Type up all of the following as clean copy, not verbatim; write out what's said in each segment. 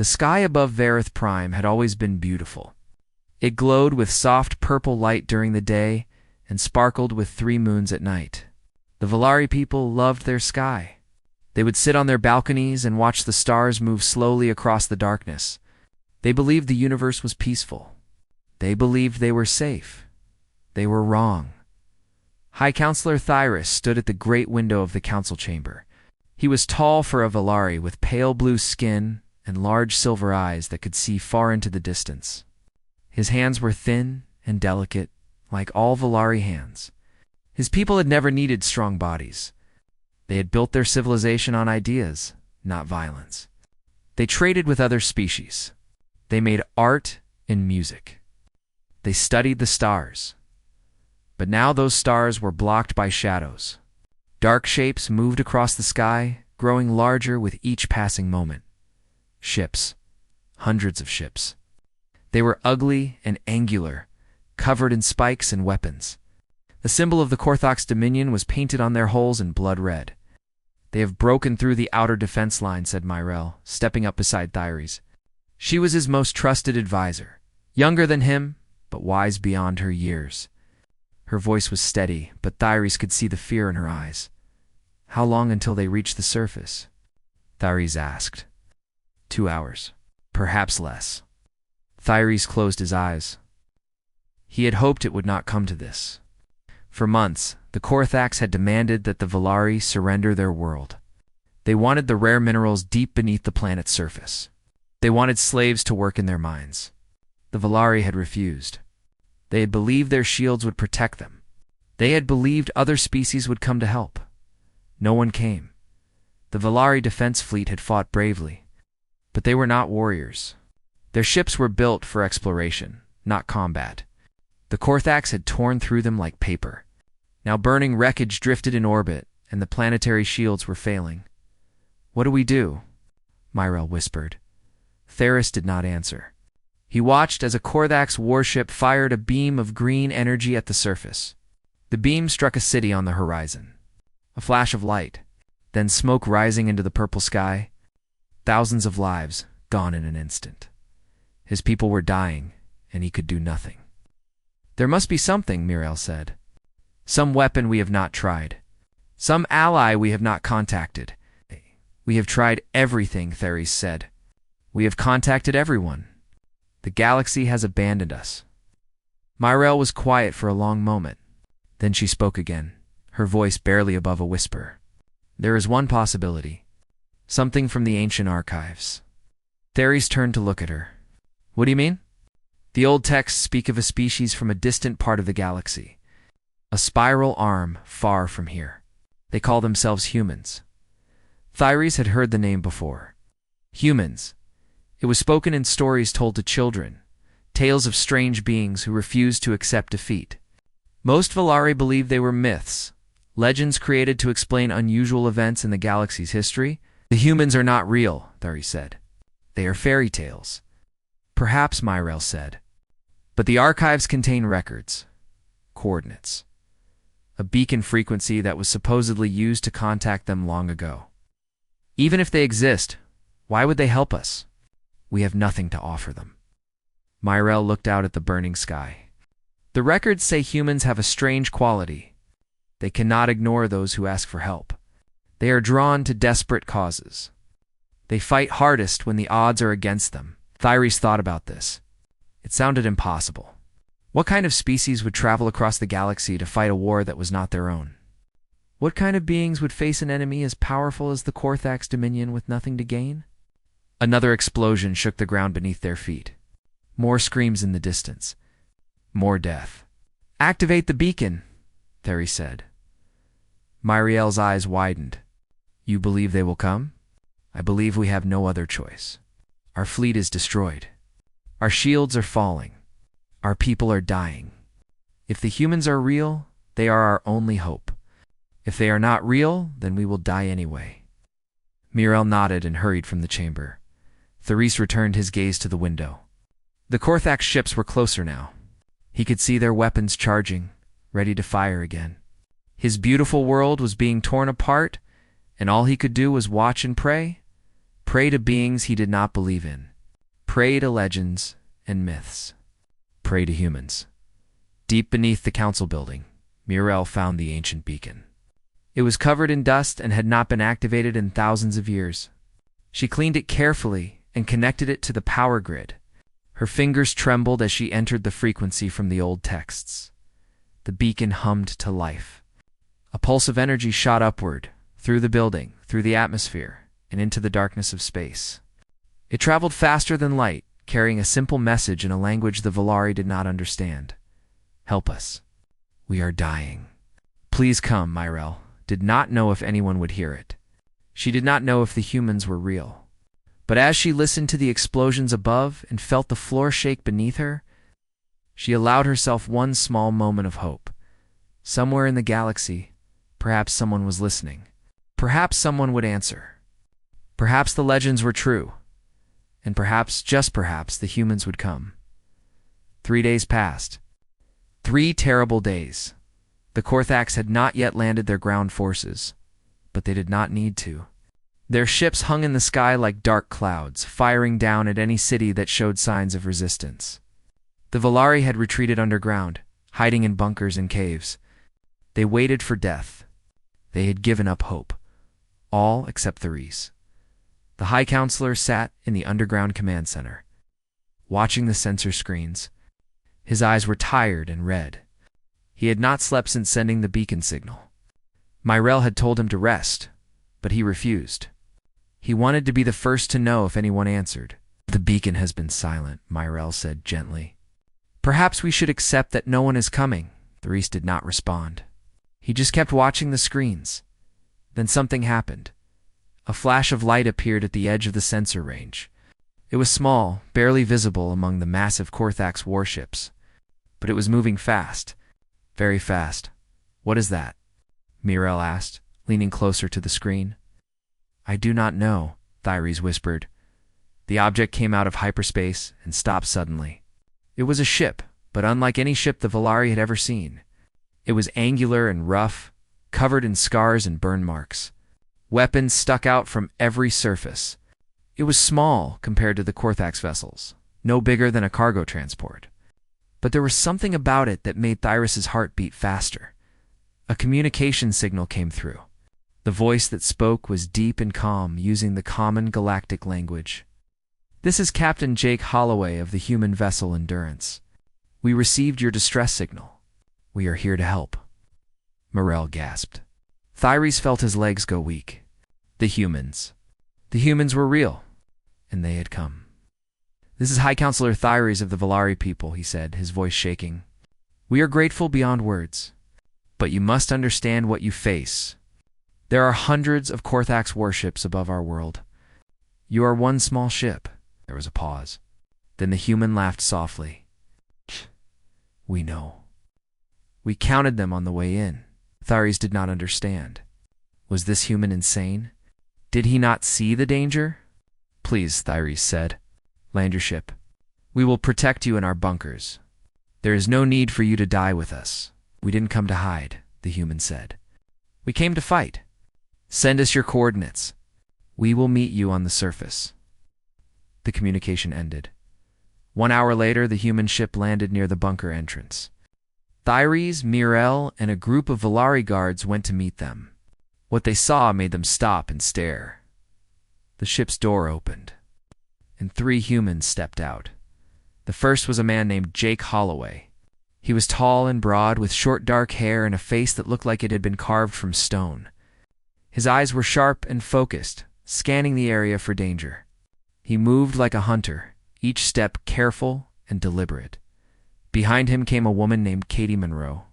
The sky above Varith Prime had always been beautiful. It glowed with soft purple light during the day and sparkled with 3 moons at night. The Volari people loved their sky. They would sit on their balconies and watch the stars move slowly across the darkness. They believed the universe was peaceful. They believed they were safe. They were wrong. High Counselor Thyrus stood at the great window of the council chamber. He was tall for a Volari, with pale blue skin and large silver eyes that could see far into the distance. His hands were thin and delicate, like all Volari hands. His people had never needed strong bodies. They had built their civilization on ideas, not violence. They traded with other species. They made art and music. They studied the stars. But now those stars were blocked by shadows. Dark shapes moved across the sky, growing larger with each passing moment. Ships. Hundreds of ships. They were ugly and angular, covered in spikes and weapons. The symbol of the Korthok's dominion was painted on their hulls in blood red. "They have broken through the outer defense line," said Myrelle, stepping up beside Thyres. She was his most trusted advisor, younger than him, but wise beyond her years. Her voice was steady, but Thyres could see the fear in her eyes. "How long until they reach the surface?" Thyres asked. 2 hours, perhaps less. Thyres closed his eyes. He had hoped it would not come to this. For months, the Korthaks had demanded that the Volari surrender their world. They wanted the rare minerals deep beneath the planet's surface. They wanted slaves to work in their mines. The Volari had refused. They had believed their shields would protect them. They had believed other species would come to help. No one came. The Volari defense fleet had fought bravely, but they were not warriors. Their ships were built for exploration, not combat. The Korthaks had torn through them like paper. Now burning wreckage drifted in orbit, and the planetary shields were failing. "What do we do?" Myrelle whispered. Theris did not answer. He watched as a Korthak's warship fired a beam of green energy at the surface. The beam struck a city on the horizon. A flash of light, then smoke rising into the purple sky. Thousands of lives gone in an instant. His people were dying, and he could do nothing. "There must be something," Myrelle said. "Some weapon we have not tried. Some ally we have not contacted." "We have tried everything," Theris said. "We have contacted everyone. The galaxy has abandoned us." Myrelle was quiet for a long moment. Then she spoke again, her voice barely above a whisper. "There is one possibility. Something from the ancient archives." Theris turned to look at her. "What do you mean?" "The old texts speak of a species from a distant part of the galaxy. A spiral arm far from here. They call themselves humans." Thyres had heard the name before. Humans. It was spoken in stories told to children, tales of strange beings who refused to accept defeat. Most Volari believed they were myths, legends created to explain unusual events in the galaxy's history. "The humans are not real," Thyres said. "They are fairy tales." "Perhaps," Myrelle said. "But the archives contain records, coordinates, a beacon frequency that was supposedly used to contact them long ago. Even if they exist, why would they help us? We have nothing to offer them." Myrelle looked out at the burning sky. "The records say humans have a strange quality. They cannot ignore those who ask for help. They are drawn to desperate causes. They fight hardest when the odds are against them." Thyres thought about this. It sounded impossible. What kind of species would travel across the galaxy to fight a war that was not their own? What kind of beings would face an enemy as powerful as the Korthak's dominion with nothing to gain? Another explosion shook the ground beneath their feet. More screams in the distance. More death. "Activate the beacon," Theris said. Myrelle's eyes widened. "You believe they will come?" "I believe we have no other choice. Our fleet is destroyed. Our shields are falling. Our people are dying. If the humans are real, they are our only hope. If they are not real, then we will die anyway." Myrelle nodded and hurried from the chamber. Therese returned his gaze to the window. The Korthak ships were closer now. He could see their weapons charging, ready to fire again. His beautiful world was being torn apart, and all he could do was watch and pray. Pray to beings he did not believe in. Prey to legends and myths. Prey to humans. Deep beneath the council building, Muriel found the ancient beacon. It was covered in dust and had not been activated in thousands of years. She cleaned it carefully and connected it to the power grid. Her fingers trembled as she entered the frequency from the old texts. The beacon hummed to life. A pulse of energy shot upward, through the building, through the atmosphere, and into the darkness of space. It traveled faster than light, carrying a simple message in a language the Volari did not understand. Help us. We are dying. Please come, Muriel did not know if anyone would hear it. She did not know if the humans were real. But as she listened to the explosions above and felt the floor shake beneath her, she allowed herself one small moment of hope. Somewhere in the galaxy, perhaps someone was listening. Perhaps someone would answer. Perhaps the legends were true. And perhaps, just perhaps, the humans would come. 3 days passed. 3 terrible days. The Korthax had not yet landed their ground forces, but they did not need to. Their ships hung in the sky like dark clouds, firing down at any city that showed signs of resistance. The Volari had retreated underground, hiding in bunkers and caves. They waited for death. They had given up hope. All except Therese. The High Counselor sat in the underground command center, watching the sensor screens. His eyes were tired and red. He had not slept since sending the beacon signal. Muriel had told him to rest, but he refused. He wanted to be the first to know if anyone answered. The beacon has been silent, Muriel said gently. Perhaps we should accept that no one is coming. Therese did not respond. He just kept watching the screens. Then something happened. A flash of light appeared at the edge of the sensor range. It was small, barely visible among the massive Korthax warships. But it was moving fast. Very fast. What is that? Muriel asked, leaning closer to the screen. I do not know, Thyres whispered. The object came out of hyperspace and stopped suddenly. It was a ship, but unlike any ship the Volari had ever seen. It was angular and rough, covered in scars and burn marks. Weapons stuck out from every surface. It was small compared to the Korthax vessels, no bigger than a cargo transport. But there was something about it that made Thyres' heart beat faster. A communication signal came through. The voice that spoke was deep and calm, using the common galactic language. This is Captain Jake Holloway of the human vessel Endurance. We received your distress signal. We are here to help. Muriel gasped. Thyres felt his legs go weak. The humans. The humans were real, and they had come. This is High Counselor Thyres of the Volari people, he said, his voice shaking. We are grateful beyond words, but you must understand what you face. There are hundreds of Korthax warships above our world. You are one small ship. There was a pause. Then the human laughed softly. We know. We counted them on the way in. Thyres did not understand. Was this human insane? Did he not see the danger? Please, Thyres said. Land your ship. We will protect you in our bunkers. There is no need for you to die with us. We didn't come to hide, the human said. We came to fight. Send us your coordinates. We will meet you on the surface. The communication ended. 1 hour later, the human ship landed near the bunker entrance. Thyres, Muriel, and a group of Volari guards went to meet them. What they saw made them stop and stare. The ship's door opened, and 3 humans stepped out. The first was a man named Jake Holloway. He was tall and broad, with short dark hair and a face that looked like it had been carved from stone. His eyes were sharp and focused, scanning the area for danger. He moved like a hunter, each step careful and deliberate. Behind him came a woman named Katie Monroe.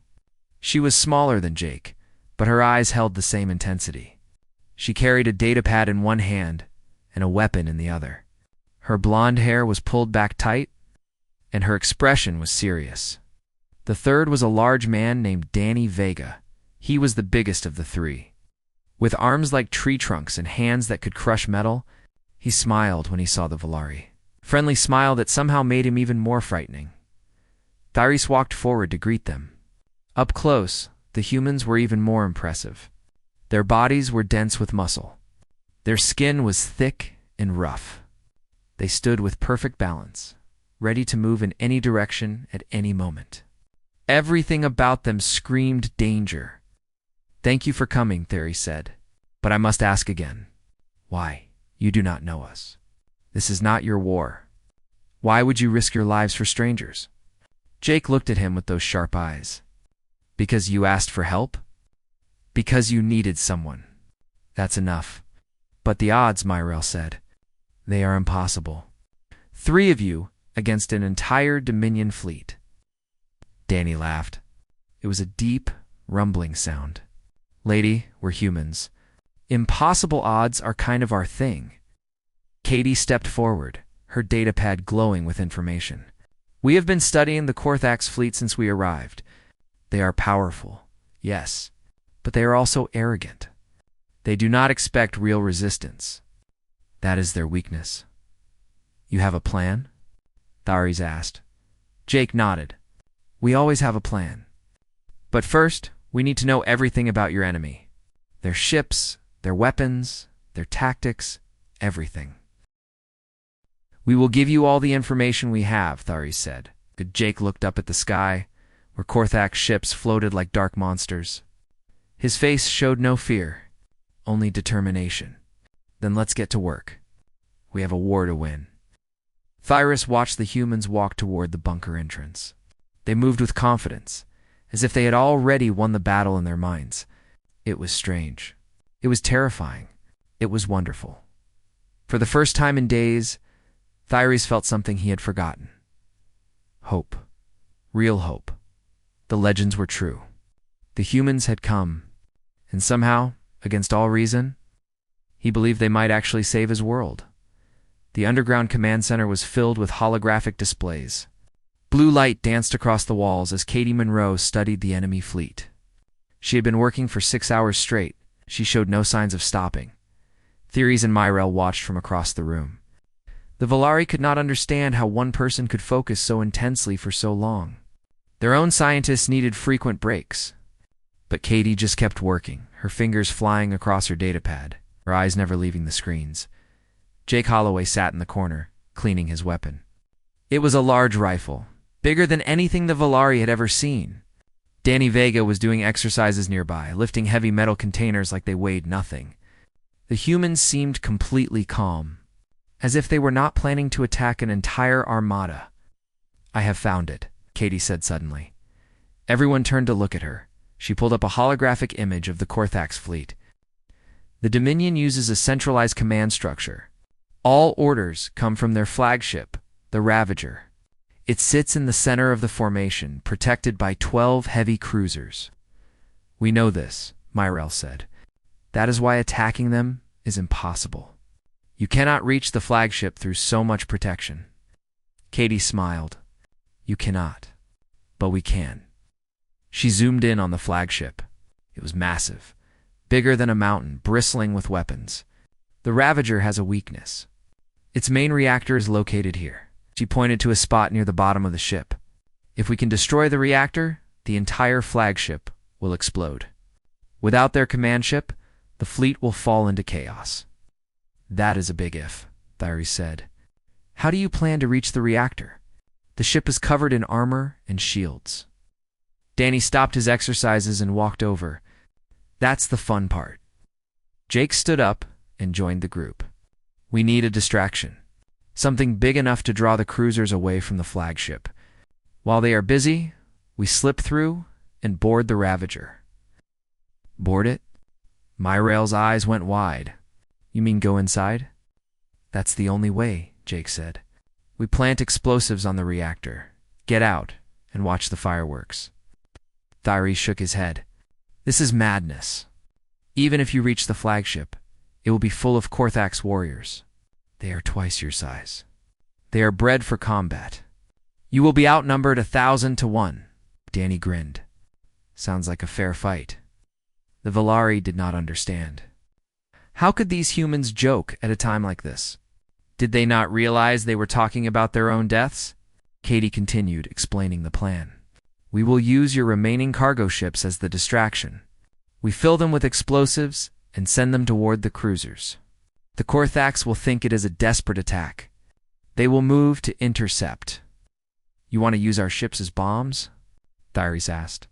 She was smaller than Jake, but her eyes held the same intensity. She carried a datapad in one hand and a weapon in the other. Her blonde hair was pulled back tight, and her expression was serious. The third was a large man named Danny Vega. He was the biggest of the 3. With arms like tree trunks and hands that could crush metal, he smiled when he saw the Volari. Friendly smile that somehow made him even more frightening. Thyres walked forward to greet them. Up close, the humans were even more impressive. Their bodies were dense with muscle. Their skin was thick and rough. They stood with perfect balance, ready to move in any direction at any moment. Everything about them screamed danger. "Thank you for coming," Theory said. "But I must ask again. Why? You do not know us. This is not your war. Why would you risk your lives for strangers?" Jake looked at him with those sharp eyes. "Because you asked for help? Because you needed someone. That's enough." "But the odds," Myrell said. "They are impossible. 3 of you against an entire Dominion fleet." Danny laughed. It was a deep, rumbling sound. "Lady, we're humans. Impossible odds are kind of our thing." Katie stepped forward, her datapad glowing with information. "We have been studying the Korthax fleet since we arrived. They are powerful, yes, but they are also arrogant. They do not expect real resistance. That is their weakness." "You have a plan?" Tharis asked. Jake nodded. "We always have a plan. But first, we need to know everything about your enemy. Their ships, their weapons, their tactics, everything." "We will give you all the information we have," Tharis said. Jake looked up at the sky, where Korthax ships floated like dark monsters. His face showed no fear, only determination. "Then let's get to work. We have a war to win." Tharis watched the humans walk toward the bunker entrance. They moved with confidence, as if they had already won the battle in their minds. It was strange. It was terrifying. It was wonderful. For the first time in days, Tharis felt something he had forgotten. Hope. Real hope. The legends were true. The humans had come, and somehow, against all reason, he believed they might actually save his world. The underground command center was filled with holographic displays. Blue light danced across the walls as Katie Monroe studied the enemy fleet. She had been working for 6 hours straight. She showed no signs of stopping. Theories and Myrell watched from across the room. The Volari could not understand how one person could focus so intensely for so long. Their own scientists needed frequent breaks. But Katie just kept working, her fingers flying across her datapad, her eyes never leaving the screens. Jake Holloway sat in the corner, cleaning his weapon. It was a large rifle, bigger than anything the Volari had ever seen. Danny Vega was doing exercises nearby, lifting heavy metal containers like they weighed nothing. The humans seemed completely calm, as if they were not planning to attack an entire armada. "I have found it," Katie said suddenly. Everyone turned to look at her. She pulled up a holographic image of the Korthax fleet. The Dominion uses a centralized command structure. All orders come from their flagship, the Ravager. It sits in the center of the formation, protected by 12 heavy cruisers. "We know this," Myrell said. "That is why attacking them is impossible. You cannot reach the flagship through so much protection." Katie smiled. "You cannot, but we can." She zoomed in on the flagship. It was massive, bigger than a mountain, bristling with weapons. The Ravager has a weakness. Its main reactor is located here. She pointed to a spot near the bottom of the ship. If we can destroy the reactor, the entire flagship will explode. Without their command ship, the fleet will fall into chaos. "That is a big if," Tharis said. "How do you plan to reach the reactor? The ship is covered in armor and shields." Danny stopped his exercises and walked over. "That's the fun part." Jake stood up and joined the group. "We need a distraction. Something big enough to draw the cruisers away from the flagship. While they are busy, we slip through and board the Ravager." "Board it?" Myrell's eyes went wide. "You mean go inside?" "That's the only way," Jake said. "We plant explosives on the reactor, get out, and watch the fireworks." Tharis shook his head. "This is madness. Even if you reach the flagship, it will be full of Korthax warriors. They are twice your size. They are bred for combat. You will be outnumbered 1,000 to 1. Danny grinned. "Sounds like a fair fight." The Volari did not understand. How could these humans joke at a time like this? Did they not realize they were talking about their own deaths? Katie continued, explaining the plan. "We will use your remaining cargo ships as the distraction. We fill them with explosives and send them toward the cruisers. The Korthax will think it is a desperate attack. They will move to intercept. You want to use our ships as bombs? Thyres asked.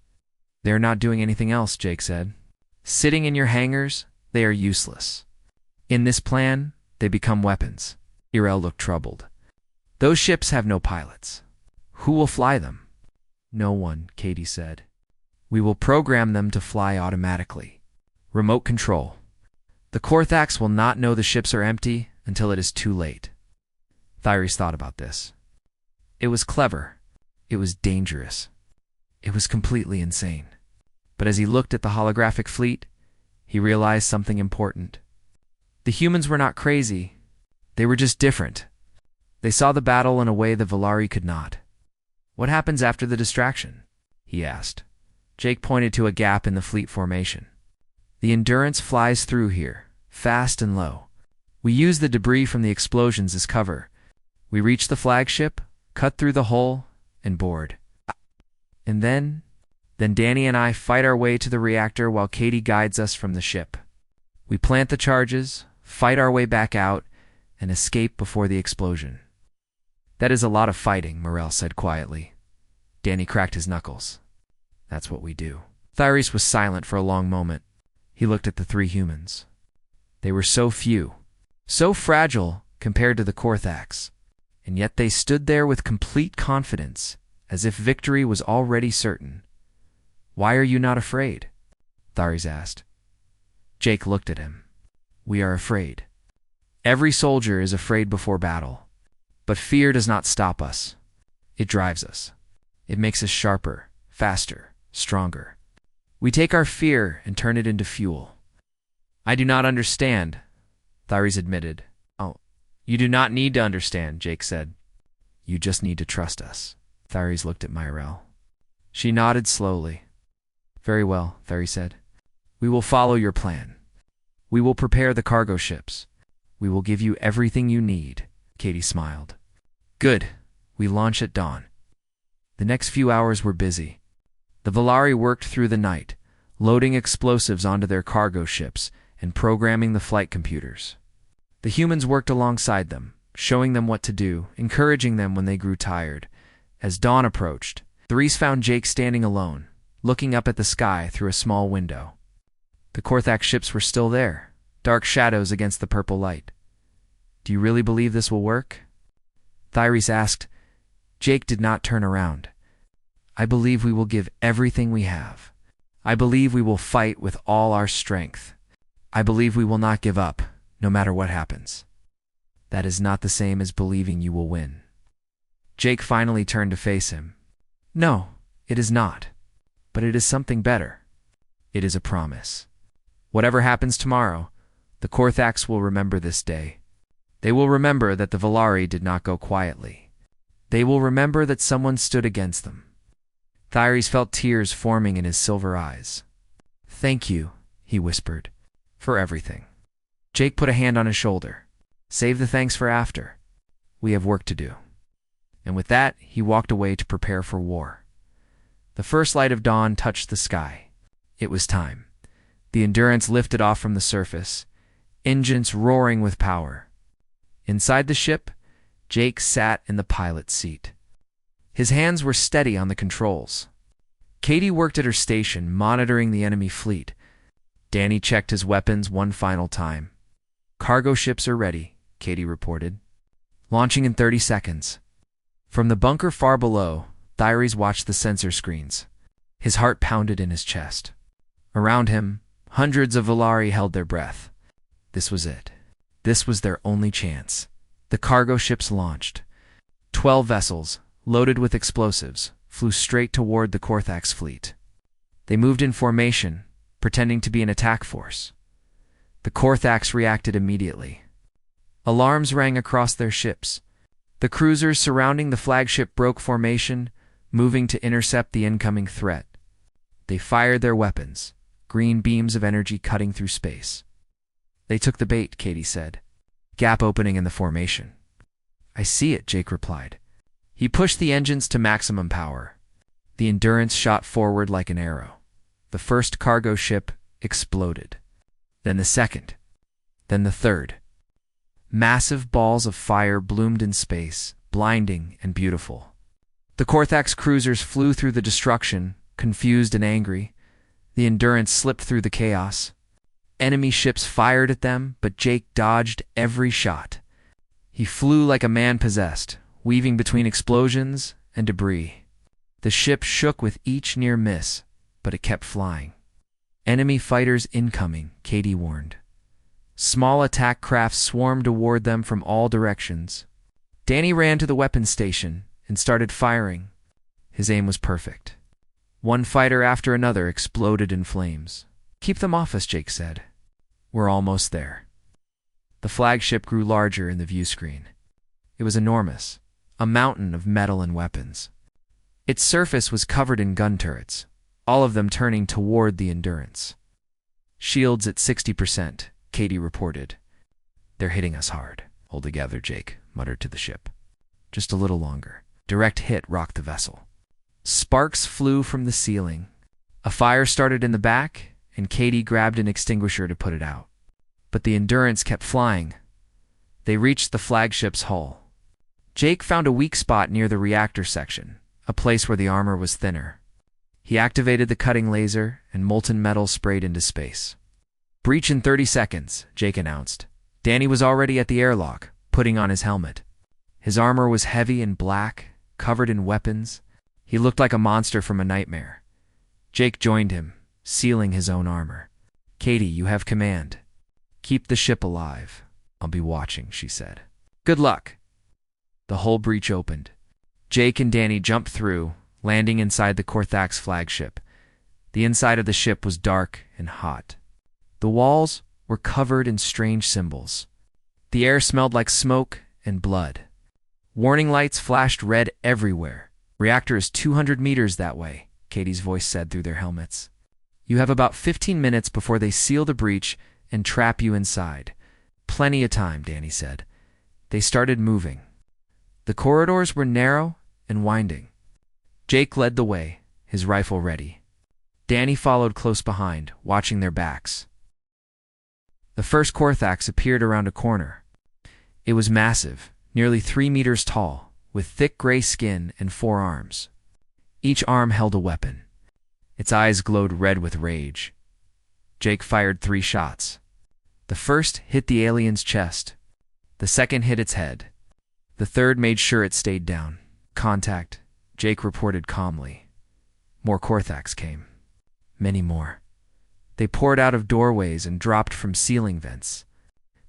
They're not doing anything else, Jake said. Sitting in your hangars, they are useless. In this plan, they become weapons. Irel looked troubled. Those ships have no pilots. Who will fly them? No one, Katie said. We will program them to fly automatically. Remote control. The Korthax will not know the ships are empty until it is too late. Thyres thought about this. It was clever. It was dangerous. It was completely insane. But as he looked at the holographic fleet, he realized something important. The humans were not crazy. They were just different. They saw the battle in a way the Volari could not. What happens after the distraction? He asked. Jake pointed to a gap in the fleet formation. The Endurance flies through here, fast and low. We use the debris from the explosions as cover. We reach the flagship, cut through the hole, and board. And then Danny and I fight our way to the reactor while Katie guides us from the ship. We plant the charges, fight our way back out, and escape before the explosion. That is a lot of fighting, Morel said quietly. Danny cracked his knuckles. That's what we do. Thyres was silent for a long moment. He looked at the three humans. They were so few, so fragile compared to the Korthax, and yet they stood there with complete confidence, as if victory was already certain. Why are you not afraid? Thyres asked. Jake looked at him. We are afraid. Every soldier is afraid before battle. But fear does not stop us. It drives us. It makes us sharper, faster, stronger. We take our fear and turn it into fuel. I do not understand, Thyres admitted. Oh, you do not need to understand, Jake said. You just need to trust us. Thyres looked at Myrel. She nodded slowly. Very well, Thyres said. We will follow your plan. We will prepare the cargo ships. We will give you everything you need. Katie smiled. Good. We launch at dawn. The next few hours were busy. The Volari worked through the night, loading explosives onto their cargo ships and programming the flight computers. The humans worked alongside them, showing them what to do, encouraging them when they grew tired. As dawn approached, Therese found Jake standing alone, looking up at the sky through a small window. The Korthax ships were still there, dark shadows against the purple light. Do you really believe this will work? Thyres asked. Jake did not turn around. I believe we will give everything we have. I believe we will fight with all our strength. I believe we will not give up, no matter what happens. That is not the same as believing you will win. Jake finally turned to face him. No, it is not. But it is something better. It is a promise. Whatever happens tomorrow, the Korthax will remember this day. They will remember that the Volari did not go quietly. They will remember that someone stood against them. Thyres felt tears forming in his silver eyes. Thank you, he whispered, for everything. Jake put a hand on his shoulder. Save the thanks for after. We have work to do. And with that, he walked away to prepare for war. The first light of dawn touched the sky. It was time. The Endurance lifted off from the surface, engines roaring with power. Inside the ship, Jake sat in the pilot's seat. His hands were steady on the controls. Katie worked at her station, monitoring the enemy fleet. Danny checked his weapons one final time. Cargo ships are ready, Katie reported. Launching in 30 seconds. From the bunker far below, Thyres watched the sensor screens. His heart pounded in his chest. Around him, hundreds of Volari held their breath. This was it. This was their only chance. The cargo ships launched. 12 vessels, loaded with explosives, flew straight toward the Korthax fleet. They moved in formation, pretending to be an attack force. The Korthax reacted immediately. Alarms rang across their ships. The cruisers surrounding the flagship broke formation, moving to intercept the incoming threat. They fired their weapons, green beams of energy cutting through space. They took the bait, Katie said. Gap opening in the formation. I see it, Jake replied. He pushed the engines to maximum power. The Endurance shot forward like an arrow. The first cargo ship exploded. Then the second. Then the third. Massive balls of fire bloomed in space, blinding and beautiful. The Korthax cruisers flew through the destruction, confused and angry. The Endurance slipped through the chaos. Enemy ships fired at them, but Jake dodged every shot. He flew like a man possessed, weaving between explosions and debris. The ship shook with each near miss, but it kept flying. Enemy fighters incoming, Katie warned. Small attack crafts swarmed toward them from all directions. Danny ran to the weapons station and started firing. His aim was perfect. One fighter after another exploded in flames. "Keep them off us," Jake said. "We're almost there." The flagship grew larger in the view screen. It was enormous, a mountain of metal and weapons. Its surface was covered in gun turrets, all of them turning toward the Endurance. "Shields at 60%, Katie reported. "They're hitting us hard." "Hold together," Jake muttered to the ship. "Just a little longer." Direct hit rocked the vessel. Sparks flew from the ceiling. A fire started in the back, and Katie grabbed an extinguisher to put it out. But the Endurance kept flying. They reached the flagship's hull. Jake found a weak spot near the reactor section, a place where the armor was thinner. He activated the cutting laser, and molten metal sprayed into space. "Breach in 30 seconds, Jake announced. Danny was already at the airlock, putting on his helmet. His armor was heavy and black, covered in weapons. He looked like a monster from a nightmare. Jake joined him, sealing his own armor. "Katie, you have command. Keep the ship alive." "I'll be watching," she said. "Good luck." The hull breach opened. Jake and Danny jumped through, landing inside the Korthax flagship. The inside of the ship was dark and hot. The walls were covered in strange symbols. The air smelled like smoke and blood. Warning lights flashed red everywhere. "Reactor is 200 meters that way," Katie's voice said through their helmets. "You have about 15 minutes before they seal the breach and trap you inside." "Plenty of time," Danny said. They started moving. The corridors were narrow and winding. Jake led the way, his rifle ready. Danny followed close behind, watching their backs. The first Korthax appeared around a corner. It was massive, nearly 3 meters tall, with thick gray skin and 4 arms. Each arm held a weapon. Its eyes glowed red with rage. Jake fired 3 shots. The first hit the alien's chest. The second hit its head. The third made sure it stayed down. "Contact," Jake reported calmly. More Korthax came. Many more. They poured out of doorways and dropped from ceiling vents.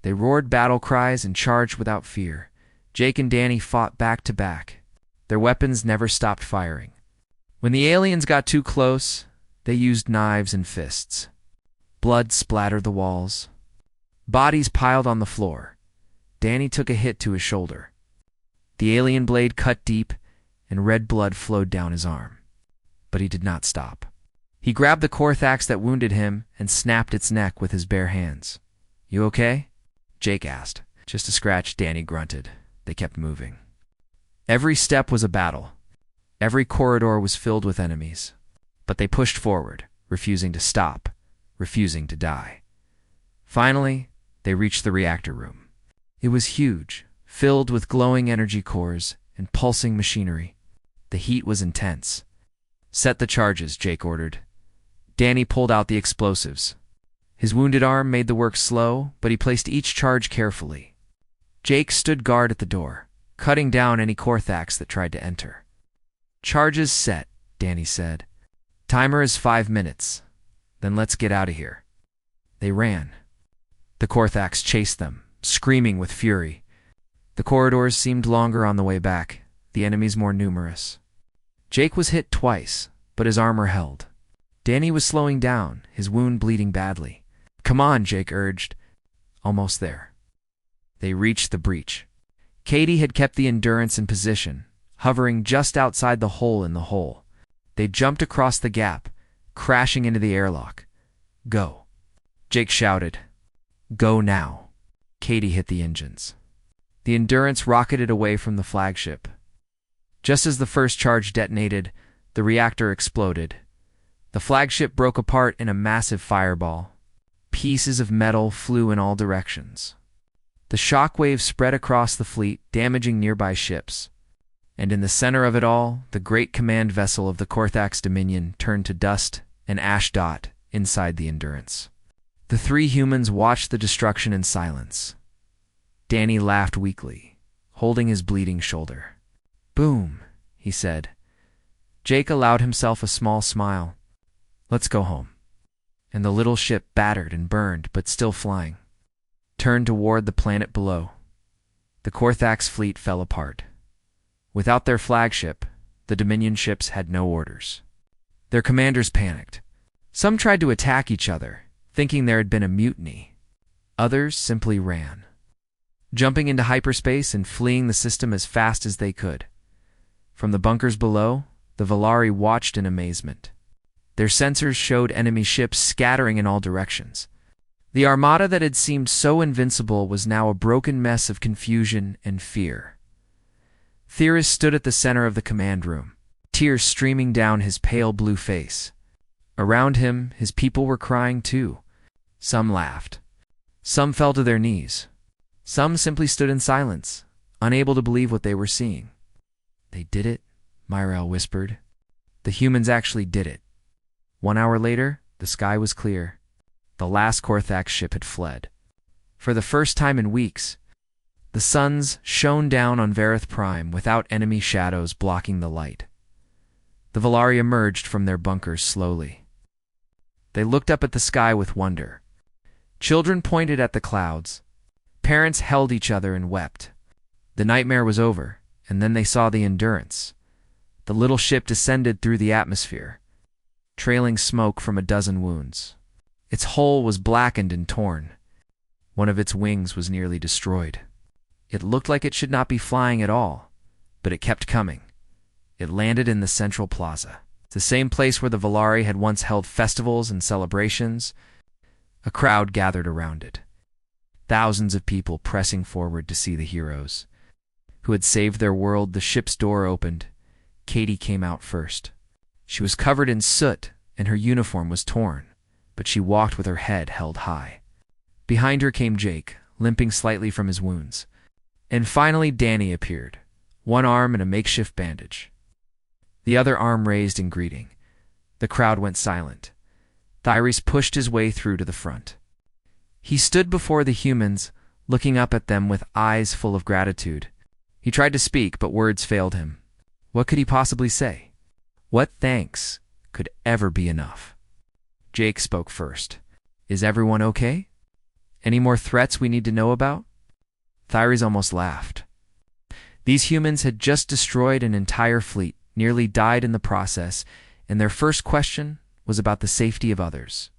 They roared battle cries and charged without fear. Jake and Danny fought back to back. Their weapons never stopped firing. When the aliens got too close, they used knives and fists. Blood splattered the walls. Bodies piled on the floor. Danny took a hit to his shoulder. The alien blade cut deep, and red blood flowed down his arm. But he did not stop. He grabbed the Korthax that wounded him and snapped its neck with his bare hands. "You okay?" Jake asked. "Just a scratch," Danny grunted. They kept moving. Every step was a battle. Every corridor was filled with enemies. But they pushed forward, refusing to stop, refusing to die. Finally, they reached the reactor room. It was huge, filled with glowing energy cores and pulsing machinery. The heat was intense. "Set the charges," Jake ordered. Danny pulled out the explosives. His wounded arm made the work slow, but he placed each charge carefully. Jake stood guard at the door, cutting down any Korthax that tried to enter. "Charges set," Danny said. "Timer is 5 minutes. Then let's get out of here." They ran. The Korthax chased them, screaming with fury. The corridors seemed longer on the way back, the enemies more numerous. Jake was hit twice, but his armor held. Danny was slowing down, his wound bleeding badly. "Come on," Jake urged. Almost there. They reached the breach. Katie had kept the Endurance in position, hovering just outside the hole in the hull. They jumped across the gap, crashing into the airlock. "Go," Jake shouted. "Go now." Katie hit the engines. The Endurance rocketed away from the flagship. Just as the first charge detonated, the reactor exploded. The flagship broke apart in a massive fireball. Pieces of metal flew in all directions. The shock wave spread across the fleet, damaging nearby ships. And in the center of it all, the great command vessel of the Korthax Dominion turned to dust and ash dot inside the Endurance. The three humans watched the destruction in silence. Danny laughed weakly, holding his bleeding shoulder. "Boom," he said. Jake allowed himself a small smile. "Let's go home." And the little ship, battered and burned but still flying, turned toward the planet below. The Korthax fleet fell apart. Without their flagship, the Dominion ships had no orders. Their commanders panicked. Some tried to attack each other, thinking there had been a mutiny. Others simply ran, jumping into hyperspace and fleeing the system as fast as they could. From the bunkers below, the Valari watched in amazement. Their sensors showed enemy ships scattering in all directions. The armada that had seemed so invincible was now a broken mess of confusion and fear. Theris stood at the center of the command room, tears streaming down his pale blue face. Around him, his people were crying too. Some laughed. Some fell to their knees. Some simply stood in silence, unable to believe what they were seeing. "They did it," Myrel whispered. "The humans actually did it." 1 hour later, the sky was clear. The last Korthax ship had fled. For the first time in weeks, the suns shone down on Vareth Prime without enemy shadows blocking the light. The Valari emerged from their bunkers slowly. They looked up at the sky with wonder. Children pointed at the clouds. Parents held each other and wept. The nightmare was over, and then they saw the Endurance. The little ship descended through the atmosphere, trailing smoke from a dozen wounds. Its hull was blackened and torn. One of its wings was nearly destroyed. It looked like it should not be flying at all, but it kept coming. It landed in the central plaza, the same place where the Valari had once held festivals and celebrations. A crowd gathered around it. Thousands of people pressing forward to see the heroes who had saved their world. The ship's door opened. Katie came out first. She was covered in soot and her uniform was torn, but she walked with her head held high. Behind her came Jake, limping slightly from his wounds. And finally Danny appeared, one arm in a makeshift bandage, the other arm raised in greeting. The crowd went silent. Thyres pushed his way through to the front. He stood before the humans, looking up at them with eyes full of gratitude. He tried to speak, but words failed him. What could he possibly say? What thanks could ever be enough? Jake spoke first. "Is everyone okay? Any more threats we need to know about?" Thyres almost laughed. These humans had just destroyed an entire fleet, nearly died in the process, and their first question was about the safety of others.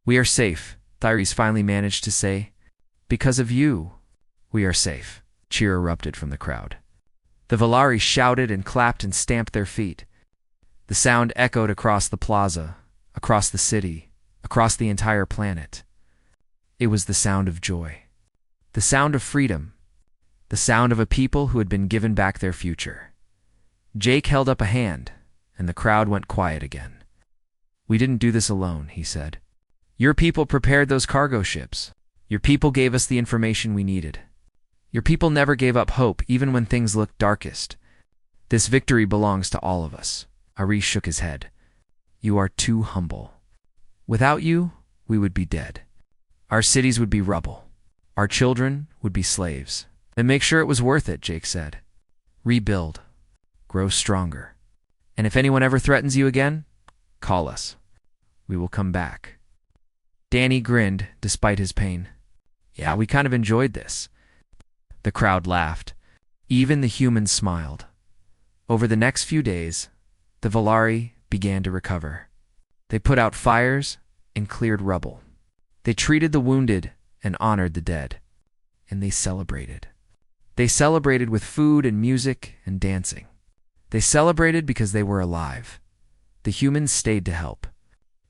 "We are safe," Thyres finally managed to say. "Because of you, we are safe." Cheer erupted from the crowd. The Valari shouted and clapped and stamped their feet. The sound echoed across the plaza, across the city, across the entire planet. It was the sound of joy, the sound of freedom, the sound of a people who had been given back their future. Jake held up a hand, and the crowd went quiet again. "We didn't do this alone," he said. "Your people prepared those cargo ships. Your people gave us the information we needed. Your people never gave up hope, even when things looked darkest. This victory belongs to all of us." Ari shook his head. "You are too humble. Without you, we would be dead. Our cities would be rubble. Our children would be slaves." "Then make sure it was worth it," Jake said. "Rebuild. Grow stronger. And if anyone ever threatens you again, call us. We will come back." Danny grinned, despite his pain. "Yeah, we kind of enjoyed this." The crowd laughed. Even the humans smiled. Over the next few days, the Valari began to recover. They put out fires and cleared rubble. They treated the wounded and honored the dead. And they celebrated. They celebrated with food and music and dancing. They celebrated because they were alive. The humans stayed to help.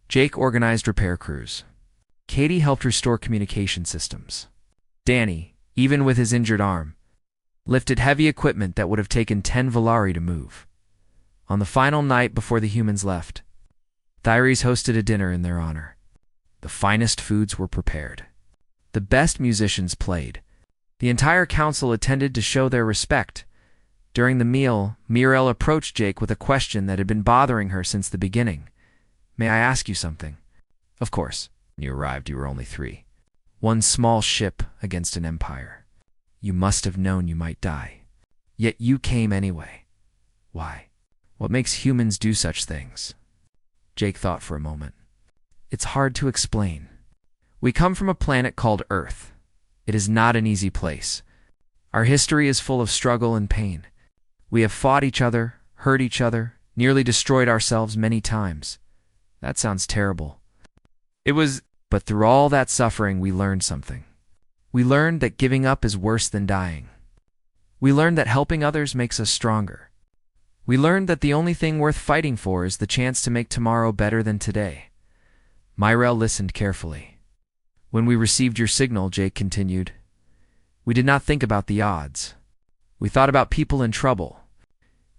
Jake organized repair crews. Katie helped restore communication systems. Danny, even with his injured arm, lifted heavy equipment that would have taken 10 Valari to move. On the final night before the humans left, Thyres hosted a dinner in their honor. The finest foods were prepared. The best musicians played. The entire council attended to show their respect. During the meal, Mirel approached Jake with a question that had been bothering her since the beginning. "May I ask you something?" "Of course. When you arrived, you were only 3. One small ship against an empire. You must have known you might die. Yet you came anyway. Why? What makes humans do such things?" Jake thought for a moment. "It's hard to explain. We come from a planet called Earth. It is not an easy place. Our history is full of struggle and pain. We have fought each other, hurt each other, nearly destroyed ourselves many times. That sounds terrible. But through all that suffering, we learned something. We learned that giving up is worse than dying. We learned that helping others makes us stronger. We learned that the only thing worth fighting for is the chance to make tomorrow better than today." Mirel listened carefully. "When we received your signal," Jake continued, "we did not think about the odds. We thought about people in trouble,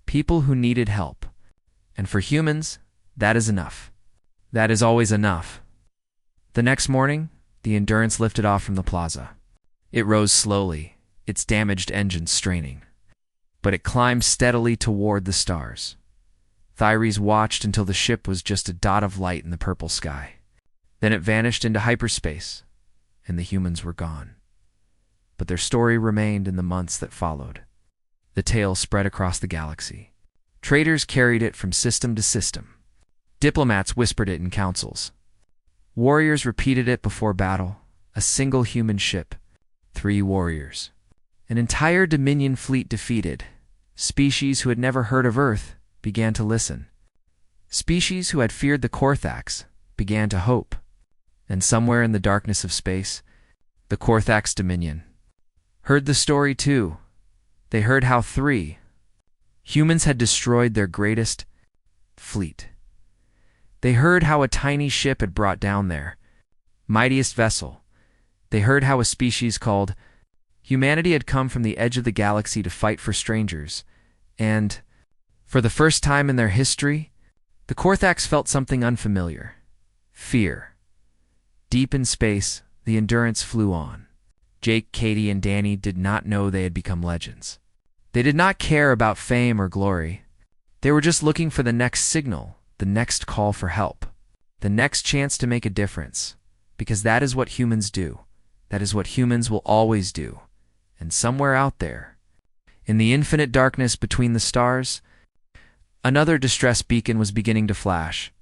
people who needed help. And for humans, that is enough. That is always enough." The next morning, the Endurance lifted off from the plaza. It rose slowly, its damaged engines straining. But it climbed steadily toward the stars. Thyres watched until the ship was just a dot of light in the purple sky. Then it vanished into hyperspace, and the humans were gone. But their story remained in the months that followed. The tale spread across the galaxy. Traders carried it from system to system. Diplomats whispered it in councils. Warriors repeated it before battle. A single human ship, 3 warriors. An entire Dominion fleet defeated. Species who had never heard of Earth began to listen. Species who had feared the Korthax began to hope. And somewhere in the darkness of space, the Korthax Dominion heard the story too. They heard how 3 humans had destroyed their greatest fleet. They heard how a tiny ship had brought down their mightiest vessel. They heard how a species called humanity had come from the edge of the galaxy to fight for strangers. And, for the first time in their history, the Korthax felt something unfamiliar. Fear. Deep in space, the Endurance flew on. Jake, Katie, and Danny did not know they had become legends. They did not care about fame or glory. They were just looking for the next signal, the next call for help, the next chance to make a difference, because that is what humans do. That is what humans will always do. And somewhere out there, in the infinite darkness between the stars, another distress beacon was beginning to flash.